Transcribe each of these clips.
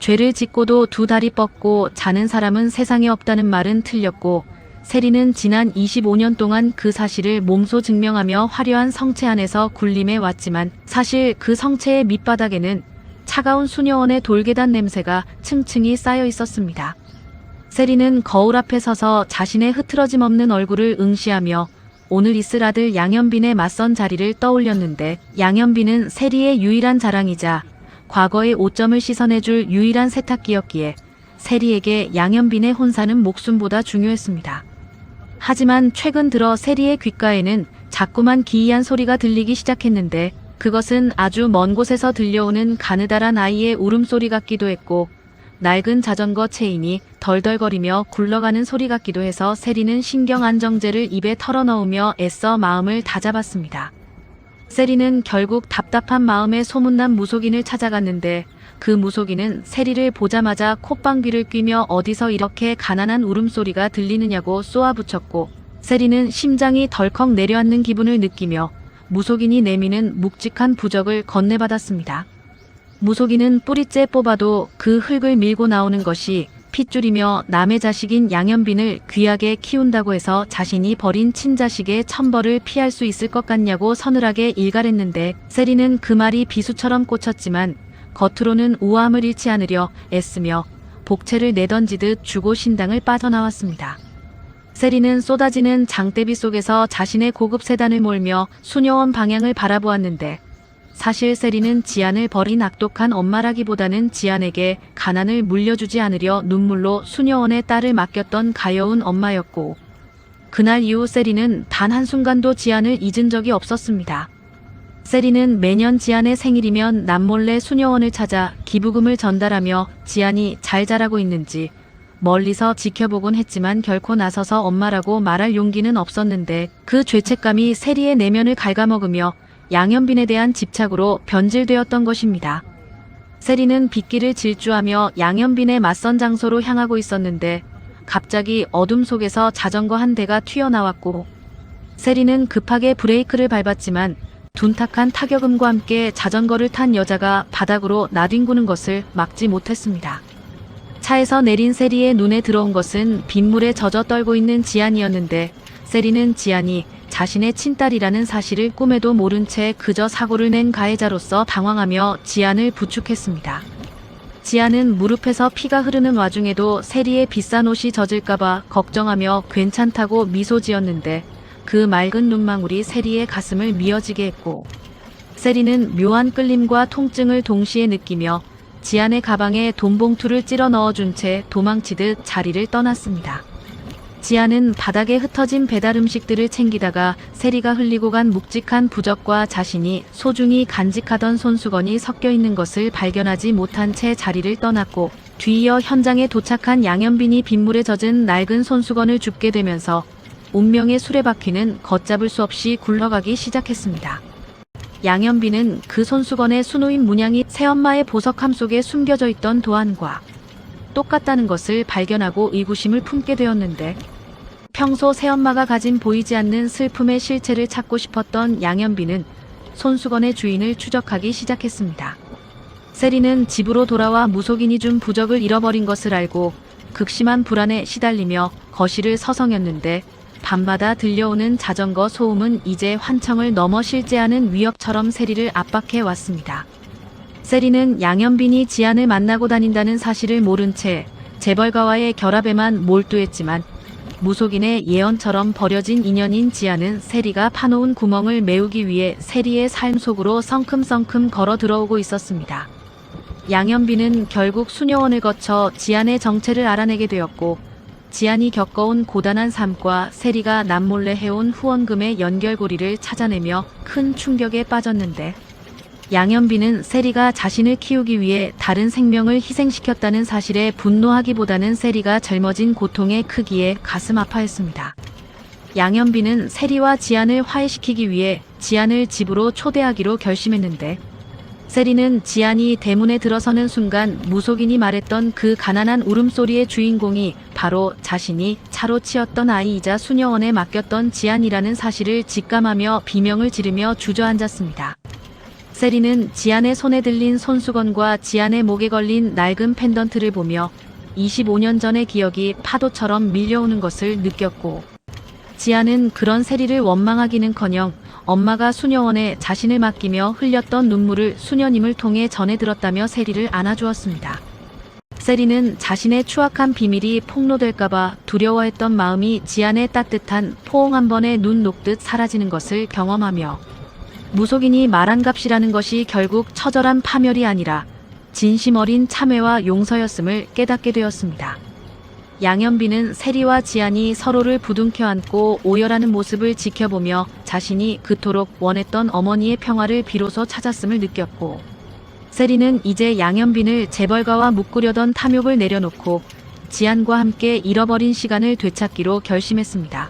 죄를 짓고도 두 다리 뻗고 자는 사람은 세상에 없다는 말은 틀렸고, 세리는 지난 25년 동안 그 사실을 몸소 증명하며 화려한 성체 안에서 군림해 왔지만 사실 그 성체의 밑바닥에는 차가운 수녀원의 돌계단 냄새가 층층이 쌓여 있었습니다. 세리는 거울 앞에 서서 자신의 흐트러짐 없는 얼굴을 응시하며 오늘 있을 아들 양현빈의 맞선 자리를 떠올렸는데, 양현빈은 세리의 유일한 자랑이자 과거의 오점을 씻어내줄 유일한 세탁기였기에 세리에게 양현빈의 혼사는 목숨보다 중요했습니다. 하지만 최근 들어 세리의 귓가에는 자꾸만 기이한 소리가 들리기 시작했는데, 그것은 아주 먼 곳에서 들려오는 가느다란 아이의 울음소리 같기도 했고, 낡은 자전거 체인이 덜덜거리며 굴러가는 소리 같기도 해서 세리는 신경 안정제를 입에 털어넣으며 애써 마음을 다잡았습니다. 세리는 결국 답답한 마음에 소문난 무속인을 찾아갔는데, 그 무속인은 세리를 보자마자 콧방귀를 뀌며 어디서 이렇게 가난한 울음소리가 들리느냐고 쏘아붙였고, 세리는 심장이 덜컥 내려앉는 기분을 느끼며 무속인이 내미는 묵직한 부적을 건네받았습니다. 무속인은 뿌리째 뽑아도 그 흙을 밀고 나오는 것이 핏줄이며 남의 자식인 양현빈을 귀하게 키운다고 해서 자신이 버린 친자식의 천벌을 피할 수 있을 것 같냐고 서늘하게 일갈했는데, 세리는 그 말이 비수처럼 꽂혔지만 겉으로는 우아함을 잃지 않으려 애쓰며 복채를 내던지듯 주고 신당을 빠져나왔습니다. 세리는 쏟아지는 장대비 속에서 자신의 고급 세단을 몰며 수녀원 방향을 바라보았는데, 사실 세리는 지안을 버린 악독한 엄마라기보다는 지안에게 가난을 물려주지 않으려 눈물로 수녀원의 딸을 맡겼던 가여운 엄마였고, 그날 이후 세리는 단 한순간도 지안을 잊은 적이 없었습니다. 세리는 매년 지안의 생일이면 남몰래 수녀원을 찾아 기부금을 전달하며 지안이 잘 자라고 있는지 멀리서 지켜보곤 했지만 결코 나서서 엄마라고 말할 용기는 없었는데, 그 죄책감이 세리의 내면을 갉아먹으며 양현빈에 대한 집착으로 변질되었던 것입니다. 세리는 빗길을 질주하며 양현빈의 맞선 장소로 향하고 있었는데, 갑자기 어둠 속에서 자전거 한 대가 튀어나왔고, 세리는 급하게 브레이크를 밟았지만 둔탁한 타격음과 함께 자전거를 탄 여자가 바닥으로 나뒹구는 것을 막지 못했습니다. 차에서 내린 세리의 눈에 들어온 것은 빗물에 젖어 떨고 있는 지안이었는데, 세리는 지안이 자신의 친딸이라는 사실을 꿈에도 모른 채 그저 사고를 낸 가해자로서 당황하며 지안을 부축했습니다. 지안은 무릎에서 피가 흐르는 와중에도 세리의 비싼 옷이 젖을까봐 걱정하며 괜찮다고 미소 지었는데, 그 맑은 눈망울이 세리의 가슴을 미어지게 했고, 세리는 묘한 끌림과 통증을 동시에 느끼며 지안의 가방에 돈봉투를 찔러 넣어준 채 도망치듯 자리를 떠났습니다. 지안은 바닥에 흩어진 배달 음식들을 챙기다가 세리가 흘리고 간 묵직한 부적과 자신이 소중히 간직하던 손수건이 섞여 있는 것을 발견하지 못한 채 자리를 떠났고, 뒤이어 현장에 도착한 양현빈이 빗물에 젖은 낡은 손수건을 줍게 되면서 운명의 수레바퀴는 걷잡을 수 없이 굴러가기 시작했습니다. 양현빈은 그 손수건의 수놓인 문양이 새엄마의 보석함 속에 숨겨져 있던 도안과 똑같다는 것을 발견하고 의구심을 품게 되었는데, 평소 새엄마가 가진 보이지 않는 슬픔의 실체를 찾고 싶었던 양현빈은 손수건의 주인을 추적하기 시작했습니다. 세리는 집으로 돌아와 무속인이 준 부적을 잃어버린 것을 알고 극심한 불안에 시달리며 거실을 서성였는데, 밤마다 들려오는 자전거 소음은 이제 환청을 넘어 실제하는 위협처럼 세리를 압박해 왔습니다. 세리는 양현빈이 지안을 만나고 다닌다는 사실을 모른 채 재벌가와의 결합에만 몰두했지만, 무속인의 예언처럼 버려진 인연인 지안은 세리가 파놓은 구멍을 메우기 위해 세리의 삶 속으로 성큼성큼 걸어 들어오고 있었습니다. 양현빈은 결국 수녀원을 거쳐 지안의 정체를 알아내게 되었고, 지안이 겪어온 고단한 삶과 세리가 남몰래 해온 후원금의 연결고리를 찾아내며 큰 충격에 빠졌는데, 양현빈은 세리가 자신을 키우기 위해 다른 생명을 희생시켰다는 사실에 분노하기보다는 세리가 젊어진 고통의 크기에 가슴 아파했습니다. 양현빈은 세리와 지안을 화해시키기 위해 지안을 집으로 초대하기로 결심했는데, 세리는 지안이 대문에 들어서는 순간 무속인이 말했던 그 가난한 울음소리의 주인공이 바로 자신이 차로 치었던 아이이자 수녀원에 맡겼던 지안이라는 사실을 직감하며 비명을 지르며 주저앉았습니다. 세리는 지안의 손에 들린 손수건과 지안의 목에 걸린 낡은 펜던트를 보며 25년 전의 기억이 파도처럼 밀려오는 것을 느꼈고, 지안은 그런 세리를 원망하기는커녕 엄마가 수녀원에 자신을 맡기며 흘렸던 눈물을 수녀님을 통해 전해 들었다며 세리를 안아주었습니다. 세리는 자신의 추악한 비밀이 폭로될까봐 두려워했던 마음이 지안의 따뜻한 포옹 한 번에 눈 녹듯 사라지는 것을 경험하며, 무속인이 말한 값이라는 것이 결국 처절한 파멸이 아니라 진심 어린 참회와 용서였음을 깨닫게 되었습니다. 양현비는 세리와 지안이 서로를 부둥켜 안고 오열하는 모습을 지켜보며 자신이 그토록 원했던 어머니의 평화를 비로소 찾았음을 느꼈고, 세리는 이제 양현빈을 재벌가와 묶으려던 탐욕을 내려놓고 지안과 함께 잃어버린 시간을 되찾기로 결심했습니다.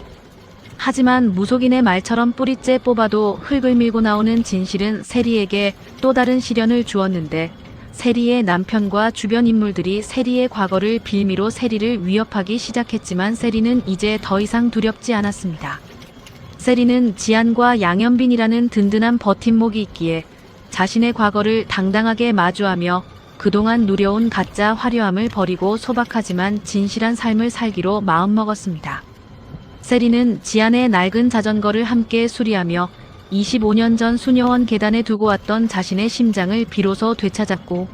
하지만 무속인의 말처럼 뿌리째 뽑아도 흙을 밀고 나오는 진실은 세리에게 또 다른 시련을 주었는데, 세리의 남편과 주변 인물들이 세리의 과거를 빌미로 세리를 위협하기 시작했지만 세리는 이제 더 이상 두렵지 않았습니다. 세리는 지안과 양현빈이라는 든든한 버팀목이 있기에 자신의 과거를 당당하게 마주하며 그동안 누려온 가짜 화려함을 버리고 소박하지만 진실한 삶을 살기로 마음먹었습니다. 세리는 지안의 낡은 자전거를 함께 수리하며 25년 전 수녀원 계단에 두고 왔던 자신의 심장을 비로소 되찾았고,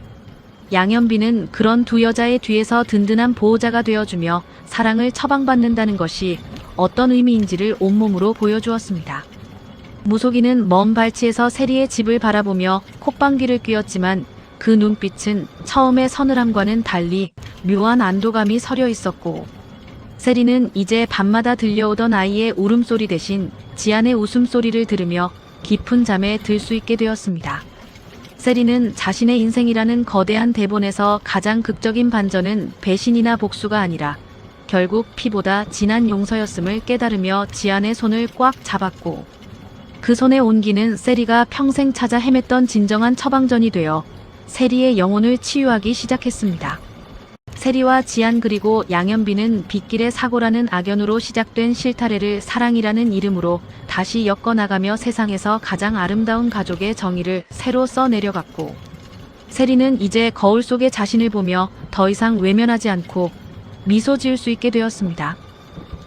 양현빈은 그런 두 여자의 뒤에서 든든한 보호자가 되어주며 사랑을 처방받는다는 것이 어떤 의미인지를 온몸으로 보여주었습니다. 무속인은 먼 발치에서 세리의 집을 바라보며 콧방귀를 뀌었지만 그 눈빛은 처음의 서늘함과는 달리 묘한 안도감이 서려 있었고, 세리는 이제 밤마다 들려오던 아이의 울음소리 대신 지안의 웃음소리를 들으며 깊은 잠에 들 수 있게 되었습니다. 세리는 자신의 인생이라는 거대한 대본에서 가장 극적인 반전은 배신이나 복수가 아니라 결국 피보다 진한 용서였음을 깨달으며 지안의 손을 꽉 잡았고, 그 손의 온기는 세리가 평생 찾아 헤맸던 진정한 처방전이 되어 세리의 영혼을 치유하기 시작했습니다. 세리와 지안 그리고 양현빈은 빗길의 사고라는 악연으로 시작된 실타래를 사랑이라는 이름으로 다시 엮어나가며 세상에서 가장 아름다운 가족의 정의를 새로 써내려갔고, 세리는 이제 거울 속의 자신을 보며 더 이상 외면하지 않고 미소 지을 수 있게 되었습니다.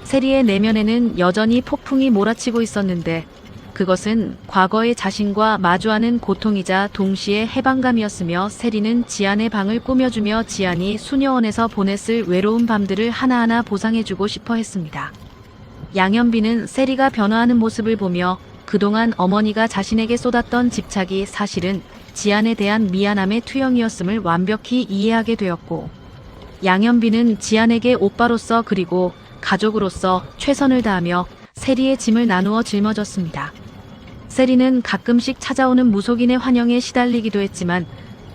세리의 내면에는 여전히 폭풍이 몰아치고 있었는데 그것은 과거의 자신과 마주하는 고통이자 동시에 해방감이었으며, 세리는 지안의 방을 꾸며주며 지안이 수녀원에서 보냈을 외로운 밤들을 하나하나 보상해주고 싶어 했습니다. 양현빈은 세리가 변화하는 모습을 보며 그동안 어머니가 자신에게 쏟았던 집착이 사실은 지안에 대한 미안함의 투영이었음을 완벽히 이해하게 되었고, 양현빈은 지안에게 오빠로서 그리고 가족으로서 최선을 다하며 세리의 짐을 나누어 짊어졌습니다. 세리는 가끔씩 찾아오는 무속인의 환영에 시달리기도 했지만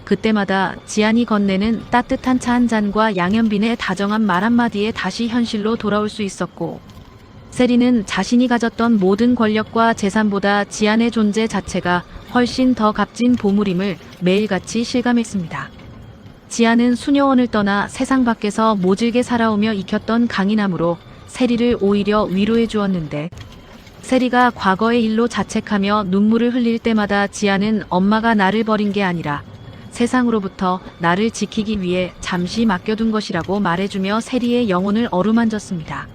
그때마다 지안이 건네는 따뜻한 차 한 잔과 양현빈의 다정한 말 한마디에 다시 현실로 돌아올 수 있었고, 세리는 자신이 가졌던 모든 권력과 재산보다 지안의 존재 자체가 훨씬 더 값진 보물임을 매일같이 실감했습니다. 지안은 수녀원을 떠나 세상 밖에서 모질게 살아오며 익혔던 강인함으로 세리를 오히려 위로해 주었는데, 세리가 과거의 일로 자책하며 눈물을 흘릴 때마다 지안은 엄마가 나를 버린 게 아니라 세상으로부터 나를 지키기 위해 잠시 맡겨둔 것이라고 말해주며 세리의 영혼을 어루만졌습니다.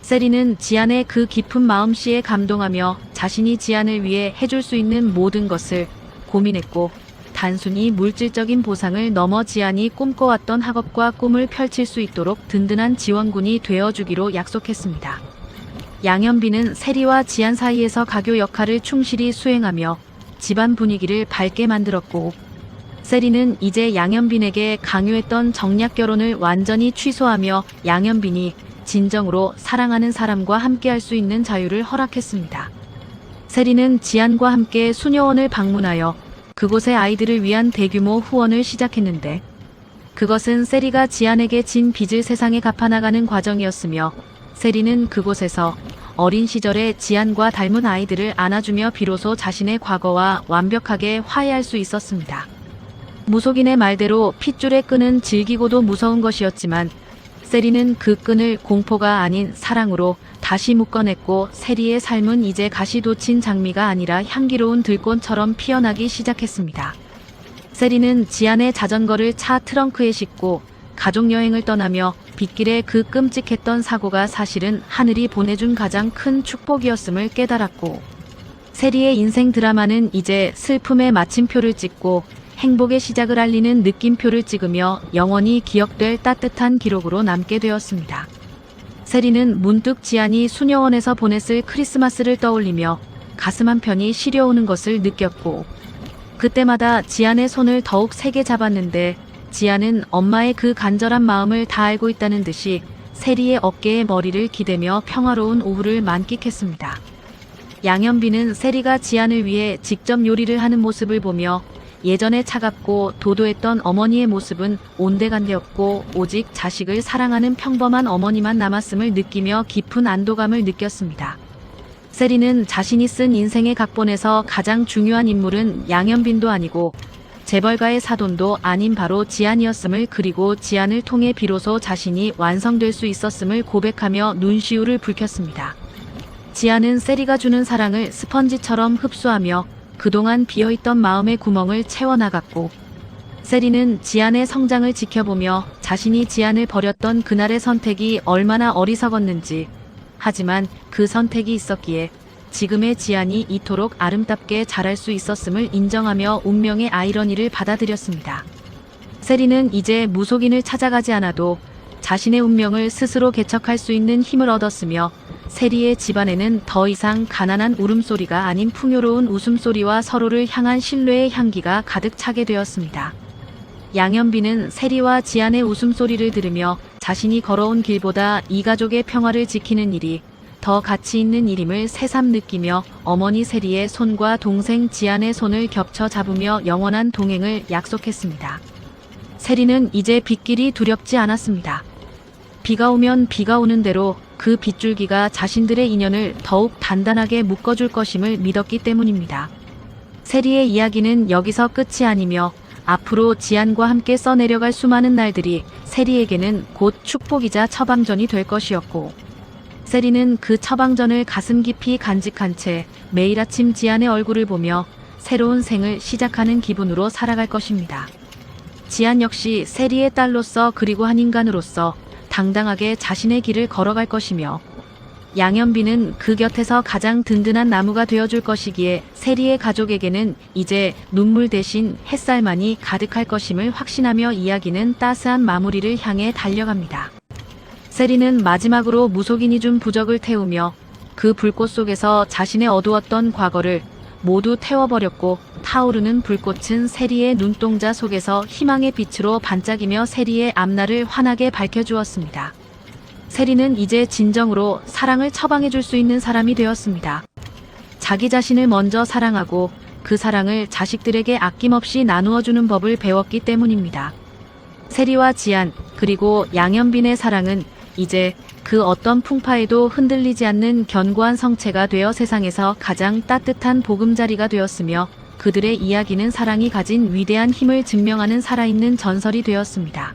세리는 지안의 그 깊은 마음씨에 감동하며 자신이 지안을 위해 해줄 수 있는 모든 것을 고민했고, 단순히 물질적인 보상을 넘어 지안이 꿈꿔왔던 학업과 꿈을 펼칠 수 있도록 든든한 지원군이 되어주기로 약속했습니다. 양현빈은 세리와 지안 사이에서 가교 역할을 충실히 수행하며 집안 분위기를 밝게 만들었고, 세리는 이제 양현빈에게 강요했던 정략 결혼을 완전히 취소하며 양현빈이 진정으로 사랑하는 사람과 함께할 수 있는 자유를 허락했습니다. 세리는 지안과 함께 수녀원을 방문하여 그곳의 아이들을 위한 대규모 후원을 시작했는데, 그것은 세리가 지안에게 진 빚을 세상에 갚아나가는 과정이었으며, 세리는 그곳에서 어린 시절의 지안과 닮은 아이들을 안아주며 비로소 자신의 과거와 완벽하게 화해할 수 있었습니다. 무속인의 말대로 핏줄의 끈은 질기고도 무서운 것이었지만 세리는 그 끈을 공포가 아닌 사랑으로 다시 묶어냈고 세리의 삶은 이제 가시돋친 장미가 아니라 향기로운 들꽃처럼 피어나기 시작했습니다. 세리는 지안의 자전거를 차 트렁크에 싣고 가족여행을 떠나며 빗길에 그 끔찍했던 사고가 사실은 하늘이 보내준 가장 큰 축복이었음을 깨달았고, 세리의 인생 드라마는 이제 슬픔의 마침표를 찍고 행복의 시작을 알리는 느낌표를 찍으며 영원히 기억될 따뜻한 기록으로 남게 되었습니다. 세리는 문득 지안이 수녀원에서 보냈을 크리스마스를 떠올리며 가슴 한편이 시려오는 것을 느꼈고, 그때마다 지안의 손을 더욱 세게 잡았는데 지안은 엄마의 그 간절한 마음을 다 알고 있다는 듯이 세리의 어깨에 머리를 기대며 평화로운 오후를 만끽했습니다. 양현빈은 세리가 지안을 위해 직접 요리를 하는 모습을 보며 예전에 차갑고 도도했던 어머니의 모습은 온데간데없고 오직 자식을 사랑하는 평범한 어머니만 남았음을 느끼며 깊은 안도감을 느꼈습니다. 세리는 자신이 쓴 인생의 각본에서 가장 중요한 인물은 양현빈도 아니고 재벌가의 사돈도 아닌 바로 지안이었음을, 그리고 지안을 통해 비로소 자신이 완성될 수 있었음을 고백하며 눈시울을 붉혔습니다. 지안은 세리가 주는 사랑을 스펀지처럼 흡수하며 그동안 비어있던 마음의 구멍을 채워나갔고, 세리는 지안의 성장을 지켜보며 자신이 지안을 버렸던 그날의 선택이 얼마나 어리석었는지, 하지만 그 선택이 있었기에 지금의 지안이 이토록 아름답게 자랄 수 있었음을 인정하며 운명의 아이러니를 받아들였습니다. 세리는 이제 무속인을 찾아가지 않아도 자신의 운명을 스스로 개척할 수 있는 힘을 얻었으며, 세리의 집안에는 더 이상 가난한 울음소리가 아닌 풍요로운 웃음소리와 서로를 향한 신뢰의 향기가 가득 차게 되었습니다. 양현빈은 세리와 지안의 웃음소리를 들으며 자신이 걸어온 길보다 이 가족의 평화를 지키는 일이 더 가치 있는 일임을 새삼 느끼며 어머니 세리의 손과 동생 지안의 손을 겹쳐 잡으며 영원한 동행을 약속했습니다. 세리는 이제 빗길이 두렵지 않았습니다. 비가 오면 비가 오는 대로 그 빗줄기가 자신들의 인연을 더욱 단단하게 묶어줄 것임을 믿었기 때문입니다. 세리의 이야기는 여기서 끝이 아니며 앞으로 지안과 함께 써내려갈 수많은 날들이 세리에게는 곧 축복이자 처방전이 될 것이었고, 세리는 그 처방전을 가슴 깊이 간직한 채 매일 아침 지안의 얼굴을 보며 새로운 생을 시작하는 기분으로 살아갈 것입니다. 지안 역시 세리의 딸로서 그리고 한 인간으로서 당당하게 자신의 길을 걸어갈 것이며, 양현빈은 그 곁에서 가장 든든한 나무가 되어줄 것이기에 세리의 가족에게는 이제 눈물 대신 햇살만이 가득할 것임을 확신하며 이야기는 따스한 마무리를 향해 달려갑니다. 세리는 마지막으로 무속인이 준 부적을 태우며 그 불꽃 속에서 자신의 어두웠던 과거를 모두 태워버렸고, 타오르는 불꽃은 세리의 눈동자 속에서 희망의 빛으로 반짝이며 세리의 앞날을 환하게 밝혀주었습니다. 세리는 이제 진정으로 사랑을 처방해줄 수 있는 사람이 되었습니다. 자기 자신을 먼저 사랑하고 그 사랑을 자식들에게 아낌없이 나누어주는 법을 배웠기 때문입니다. 세리와 지안, 그리고 양현빈의 사랑은 이제 그 어떤 풍파에도 흔들리지 않는 견고한 성체가 되어 세상에서 가장 따뜻한 보금자리가 되었으며, 그들의 이야기는 사랑이 가진 위대한 힘을 증명하는 살아있는 전설이 되었습니다.